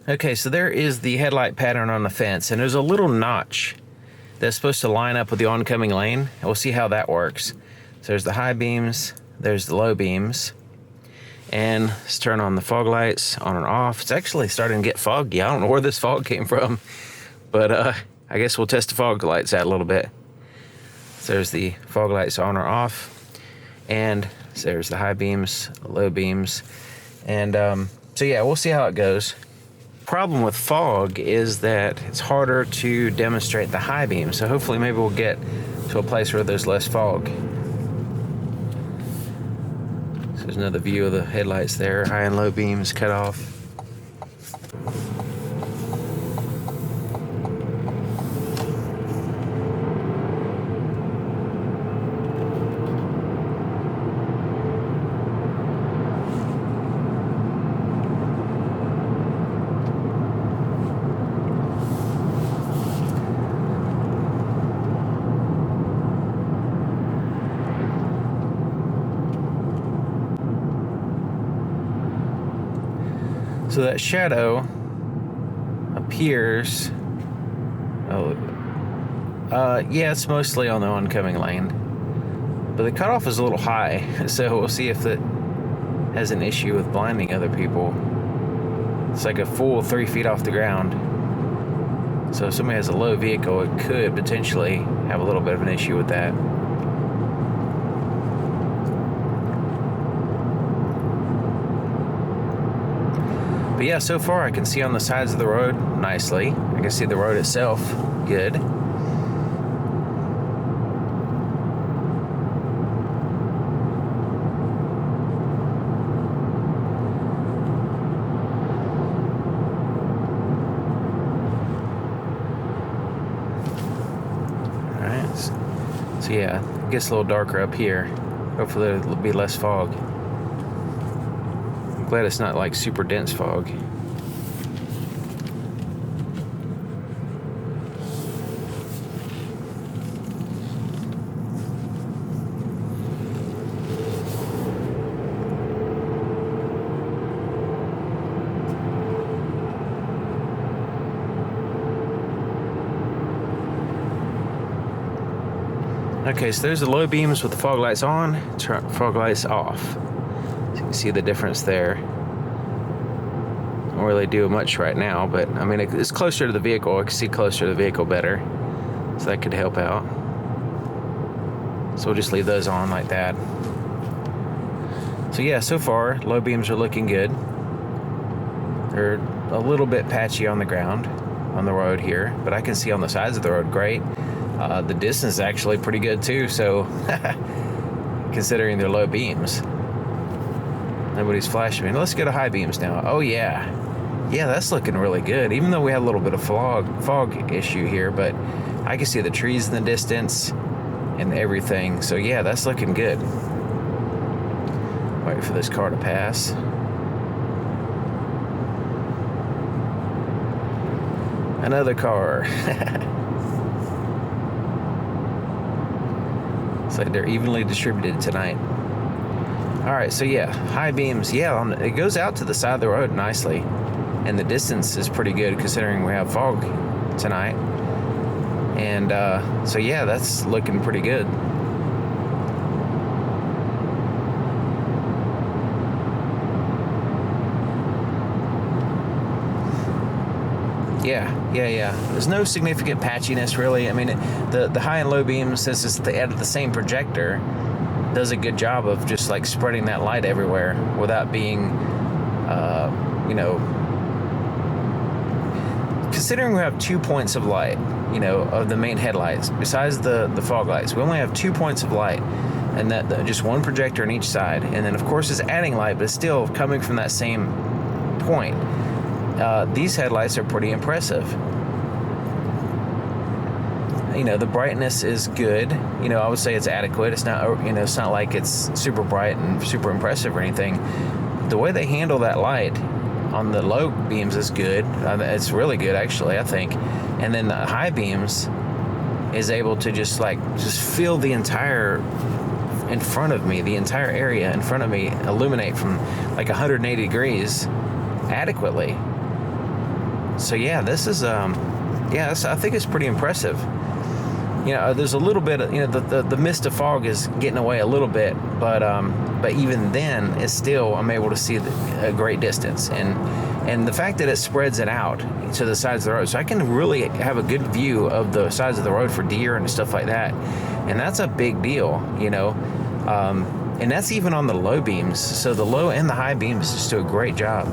Okay, so there is the headlight pattern on the fence, and there's a little notch that's supposed to line up with the oncoming lane, and we'll see how that works. So there's the high beams, there's the low beams, and let's turn on the fog lights on and off. It's actually starting to get foggy. I don't know where this fog came from, but I guess we'll test the fog lights out a little bit. So there's the fog lights on or off, and so there's the high beams, low beams, and so yeah, we'll see how it goes. Problem with fog is that it's harder to demonstrate the high beam, so hopefully maybe we'll get to a place where there's less fog. So there's another view of the headlights there, high and low beams cut off. So that shadow appears, yeah, it's mostly on the oncoming lane, but the cutoff is a little high, so we'll see if it has an issue with blinding other people. It's like a full 3 feet off the ground, so if somebody has a low vehicle, it could potentially have a little bit of an issue with that. But yeah, so far I can see on the sides of the road nicely. I can see the road itself good. Alright, so yeah, it gets a little darker up here. Hopefully there'll be less fog. I'm glad it's not like super dense fog. Okay, so there's the low beams with the fog lights on, fog lights off. So you can see the difference there. Don't really do much right now, but I mean, it's closer to the vehicle. I can see closer to the vehicle better, so that could help out. So we'll just leave those on like that. So yeah, so far, low beams are looking good. They're a little bit patchy on the ground, on the road here, but I can see on the sides of the road great. The distance is actually pretty good too, so considering they're low beams. Nobody's flashing me. Let's go to high beams now. Oh yeah. Yeah, that's looking really good. Even though we had a little bit of fog issue here, but I can see the trees in the distance and everything. So yeah, that's looking good. Wait for this car to pass. Another car. It's like they're evenly distributed tonight. All right, so yeah, high beams. Yeah, it goes out to the side of the road nicely, and the distance is pretty good considering we have fog tonight. And so yeah, that's looking pretty good. Yeah. There's no significant patchiness really. I mean, the high and low beams, since it's out of the same projector, does a good job of just like spreading that light everywhere without being, considering we have 2 points of light, of the main headlights, besides the fog lights, we only have 2 points of light, and that just one projector on each side, and then of course it's adding light, but it's still coming from that same point. These headlights are pretty impressive. The brightness is good. I would say it's adequate. It's not, it's not like it's super bright and super impressive or anything. The way they handle that light on the low beams is good. It's really good, actually, I think. And then the high beams is able to just fill the entire in front of me, the entire area in front of me, illuminate from like 180 degrees adequately. So yeah, this is I think it's pretty impressive. There's a little bit of, the mist of fog is getting away a little bit, but even then, it's still, I'm able to see a great distance, and the fact that it spreads it out to the sides of the road, so I can really have a good view of the sides of the road for deer and stuff like that, and that's a big deal, and that's even on the low beams. So the low and the high beams just do a great job.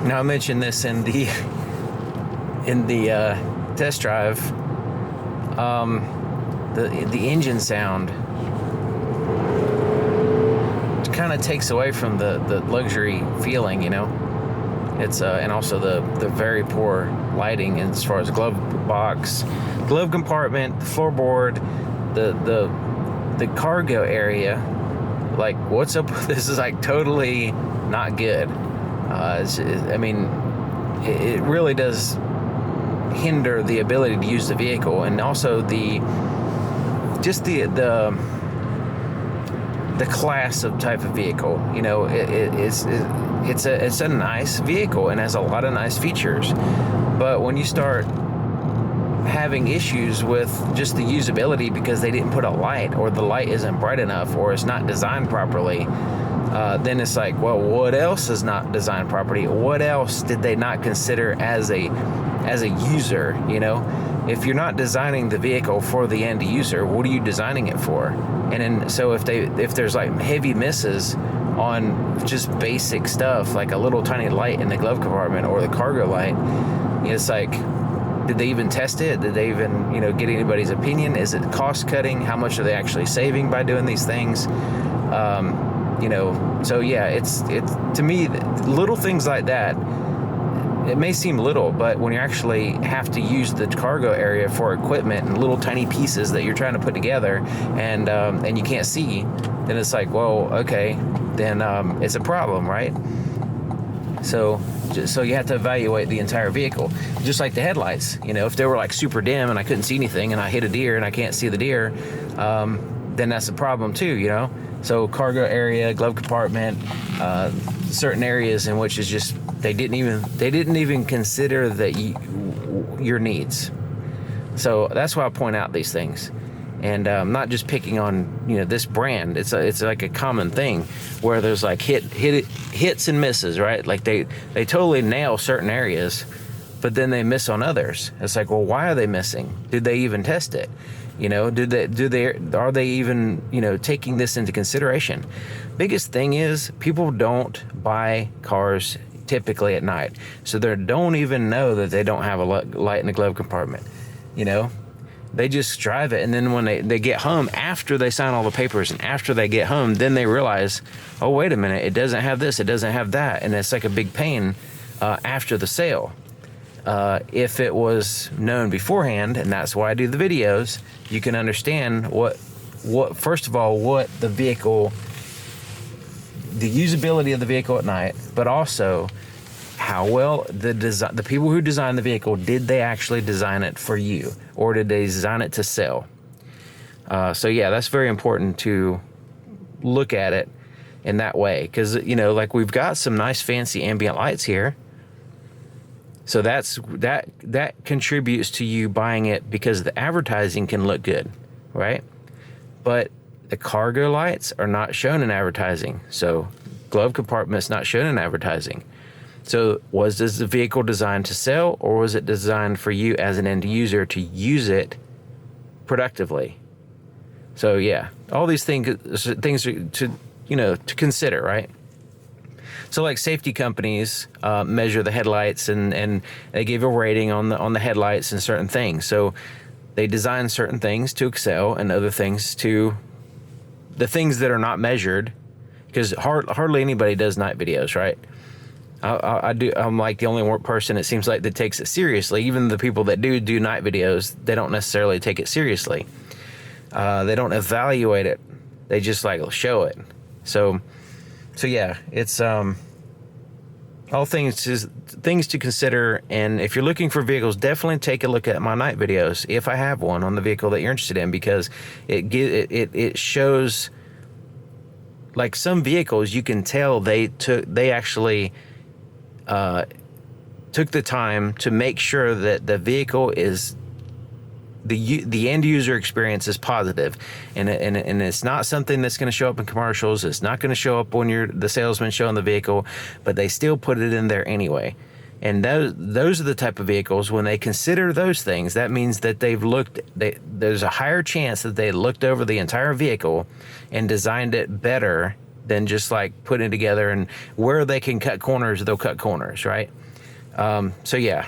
Now, I mentioned this in the test drive. The engine sound kind of takes away from the luxury feeling, It's and also the very poor lighting as far as glove box, glove compartment, the floorboard, the cargo area. Like, what's up with this? Is like totally not good. It really does hinder the ability to use the vehicle, and also the class of type of vehicle. It's a nice vehicle and has a lot of nice features, but when you start having issues with just the usability because they didn't put a light, or the light isn't bright enough, or it's not designed properly, then it's like, well, what else is not designed properly? What else did they not consider as a user? If you're not designing the vehicle for the end user, what are you designing it for? And then, so if there's like heavy misses on just basic stuff, like a little tiny light in the glove compartment or the cargo light, it's like, did they even test it? Did they even, get anybody's opinion? Is it cost cutting? How much are they actually saving by doing these things? So yeah, it's to me, little things like that, it may seem little, but when you actually have to use the cargo area for equipment and little tiny pieces that you're trying to put together, and you can't see, then it's like, well, okay, then it's a problem, right? So you have to evaluate the entire vehicle, just like the headlights. If they were like super dim and I couldn't see anything, and I hit a deer and I can't see the deer, then that's a problem too. So cargo area, glove compartment, certain areas in which is just they didn't even consider your needs. So that's why I point out these things, and not just picking on this brand. It's like a common thing where there's like hits and misses, right? Like they totally nail certain areas, but then they miss on others. It's like, well, why are they missing? Did they even test it? Are they even taking this into consideration? Biggest thing is, people don't buy cars typically at night, so they don't even know that they don't have a light in the glove compartment. They just drive it, and then when they get home, after they sign all the papers and after they get home, then they realize, oh, wait a minute, it doesn't have this, it doesn't have that, and it's like a big pain after the sale. If it was known beforehand, and that's why I do the videos, you can understand what first of all, what the vehicle, the usability of the vehicle at night, but also how well the people who designed the vehicle, did they actually design it for you, or did they design it to sell? So yeah, that's very important to look at it in that way, because like we've got some nice fancy ambient lights here, so that contributes to you buying it because the advertising can look good, right? But the cargo lights are not shown in advertising, so glove compartment's not shown in advertising. So was this vehicle designed to sell, or was it designed for you as an end user to use it productively? So yeah, all these things to consider, right? So like safety companies measure the headlights and they give a rating on the headlights and certain things. So they design certain things to excel and other things to the things that are not measured, because hardly anybody does night videos, right? I do. I'm like the only person it seems like that takes it seriously. Even the people that do night videos, they don't necessarily take it seriously. They don't evaluate it. They just like show it. So yeah, it's all things to consider. And if you're looking for vehicles, definitely take a look at my night videos if I have one on the vehicle that you're interested in, because it shows, like some vehicles you can tell they actually took the time to make sure that the vehicle is the end user experience is positive, and it's not something that's going to show up in commercials. It's not going to show up when you're the salesman showing the vehicle, but they still put it in there anyway. And those are the type of vehicles, when they consider those things, that means that there's a higher chance that they looked over the entire vehicle and designed it better than just like putting it together, and where they can cut corners, they'll cut corners, right? So yeah,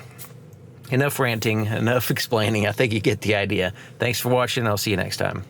enough ranting, enough explaining. I think you get the idea. Thanks for watching. I'll see you next time.